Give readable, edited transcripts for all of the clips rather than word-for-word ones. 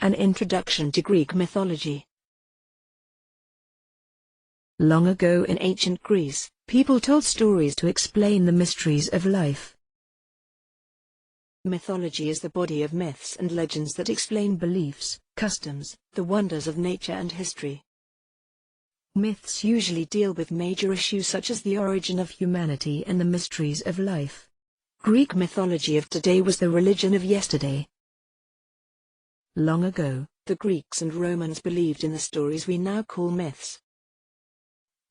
An introduction to Greek mythology. Long ago in ancient Greece, people told stories to explain the mysteries of life. Mythology is the body of myths and legends that explain beliefs, customs, the wonders of nature and history. Myths usually deal with major issues such as the origin of humanity and the mysteries of life. Greek mythology of today was the religion of yesterday. Long ago, the Greeks and Romans believed in the stories we now call myths.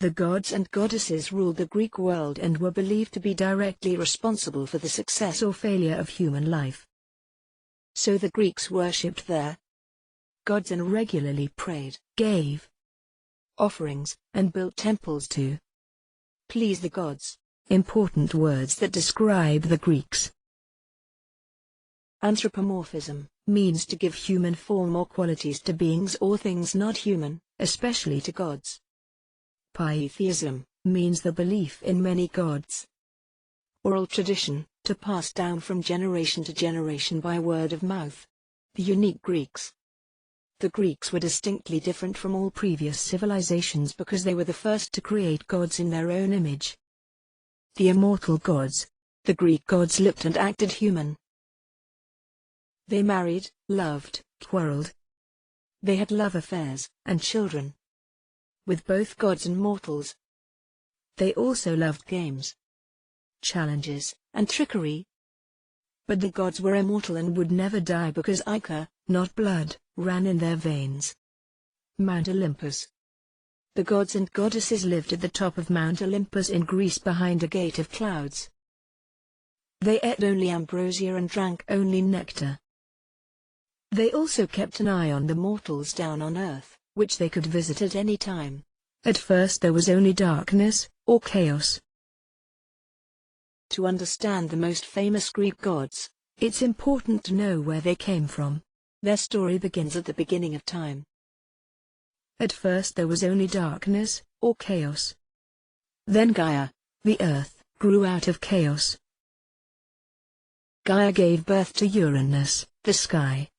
The gods and goddesses ruled the Greek world and were believed to be directly responsible for the success or failure of human life. So the Greeks worshipped their gods and regularly prayed, gave offerings, and built temples to please the gods. Important words that describe the Greeks. Anthropomorphism means to give human form or qualities to beings or things not human, especially to gods. Polytheism means the belief in many gods. Oral tradition, to pass down from generation to generation by word of mouth. The unique Greeks. The Greeks were distinctly different from all previous civilizations because they were the first to create gods in their own image. The immortal gods. The Greek gods looked and acted human. They married, loved, quarreled. They had love affairs, and children with both gods and mortals. They also loved games, challenges, and trickery. But the gods were immortal and would never die because ichor, not blood, ran in their veins. Mount Olympus. The gods and goddesses lived at the top of Mount Olympus in Greece behind a gate of clouds. They ate only ambrosia and drank only nectar. They also kept an eye on the mortals down on earth, which they could visit at any time. At first there was only darkness, or chaos. To understand the most famous Greek gods, it's important to know where they came from. Their story begins at the beginning of time. At first there was only darkness, or chaos. Then Gaia, the earth, grew out of chaos. Gaia gave birth to Uranus, the sky.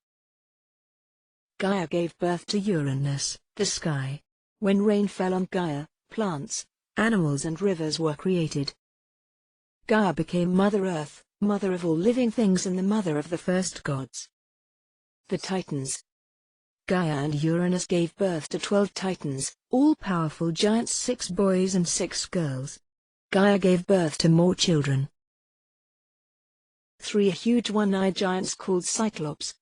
Gaia gave birth to Uranus, the sky. When rain fell on Gaia, plants, animals and rivers were created. Gaia became Mother Earth, mother of all living things and the mother of the first gods. The Titans. Gaia and Uranus gave birth to 12 Titans, all-powerful giants, 6 boys and 6 girls. Gaia gave birth to more children. 3 huge one-eyed giants called Cyclops,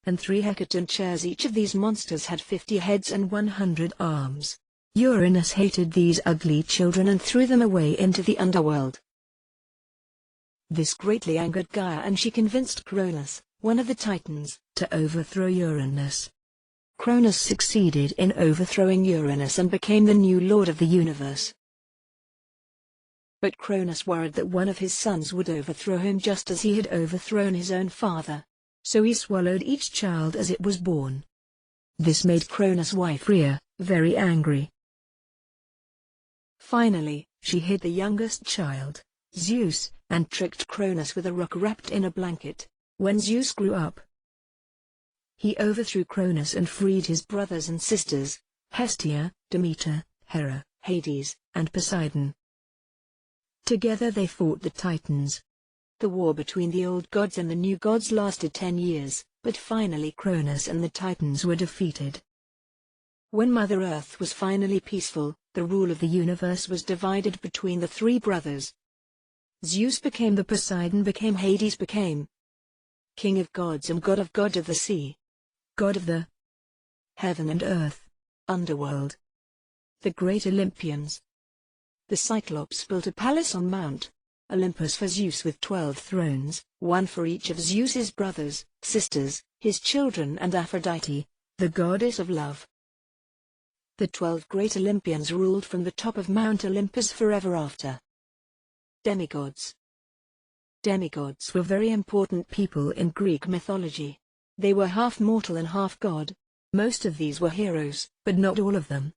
and 3 hecaton chairs. Each of these monsters had 50 heads and 100 arms. Uranus hated these ugly children and threw them away into the underworld. This greatly angered Gaia and she convinced Cronus, one of the Titans, to overthrow Uranus. Cronus succeeded in overthrowing Uranus and became the new lord of the universe. But Cronus worried that one of his sons would overthrow him just as he had overthrown his own father. So he swallowed each child as it was born. This made Cronus' wife Rhea very angry. Finally, she hid the youngest child, Zeus, and tricked Cronus with a rock wrapped in a blanket. When Zeus grew up, he overthrew Cronus and freed his brothers and sisters, Hestia, Demeter, Hera, Hades, and Poseidon. Together they fought the Titans. The war between the old gods and the new gods lasted 10 years, but finally Cronus and the Titans were defeated. When Mother Earth was finally peaceful, the rule of the universe was divided between the 3 brothers. Zeus became the Poseidon became Hades became king of gods and god of the sea, god of the heaven and earth, underworld. The great Olympians. The Cyclops built a palace on Mount Olympus for Zeus with 12 thrones, one for each of Zeus's brothers, sisters, his children and Aphrodite, the goddess of love. The 12 great Olympians ruled from the top of Mount Olympus forever after. Demigods. Demigods were very important people in Greek mythology. They were half mortal and half god. Most of these were heroes, but not all of them.